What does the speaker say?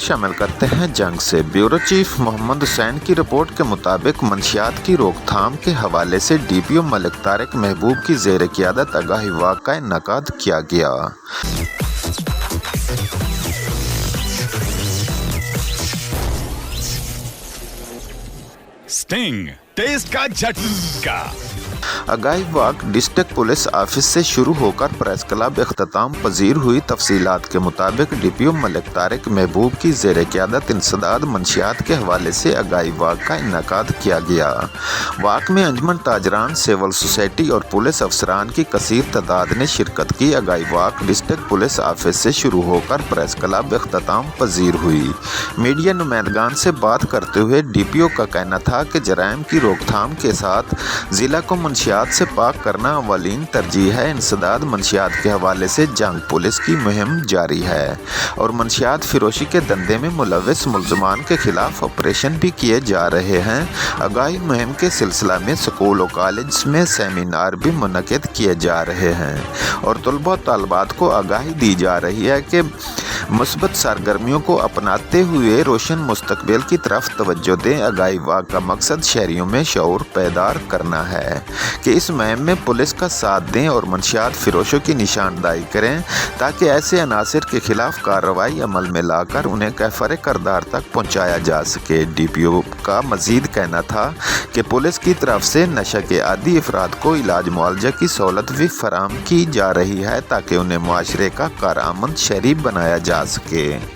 शामिल करते हैं जंग से। ब्यूरो चीफ मोहम्मद हुसैन की रिपोर्ट के मुताबिक मंशियात की रोकथाम के हवाले से DPO मलिक तारिक महबूब की ज़ेर क़ियादत आगाही वाक़ का इनेकाद किया गया। स्टिंग टेस्ट का झटका। आगाही वाक़ डिस्ट्रिक्ट पुलिस ऑफिस से शुरू होकर प्रेस क्लब इख्तिताम पजीर हुई। तफसीलात के मुताबिक DPO मलिक तारिक महबूब की ज़ेर क़ियादत इंसदाद मंशियात के हवाले से आगाही वाक़ का इनेकाद किया गया। वाक़ में अंजुमन ताजरान, सिविल सोसाइटी और पुलिस अफसरान की कसीर तादाद ने शिरकत की। आगाही वाक़ डिस्ट्रिक्ट पुलिस ऑफिस से शुरू होकर प्रेस क्लब इख्तिताम पजीर हुई। मीडिया नुमाइंदगान से बात करते हुए DPO का कहना था कि जराइम की रोकथाम के साथ ज़िला को मंशियात से पाक करना अवलीन तरजीह है। इंसदाद मंशियात के हवाले से जंग पुलिस की मुहिम जारी है और मंशियात फिरोशी के धंधे में मुलविस मुल्ज़मान के खिलाफ ऑपरेशन भी किए जा रहे हैं। आगाही मुहिम के सिलसिला में स्कूल और कॉलेज में सेमिनार भी मुनक़िद किए जा रहे हैं और तलबा तलबात को आगाही दी जा रही है कि मुस्बत सरगर्मियों को अपनाते हुए रोशन मुस्तकबिल की तरफ तवज्जो दें। आगाही वाक़ का मकसद शहरियों में शऊर पैदार करना है कि इस मुहिम में पुलिस का साथ दें और मंशियात फिरोशों की निशानदाही करें ताकि ऐसे अनासर के खिलाफ कार्रवाई अमल में लाकर उन्हें कैफर करदार तक पहुँचाया जा सके। DPO का मज़ीद कहना था कि पुलिस की तरफ से नशा के आदी अफराद को इलाज मुआवजा की सहूलत भी फराहम की जा रही है ताकि उन्हें मुआशरे का कारआमद शहरी बनाया जा सके।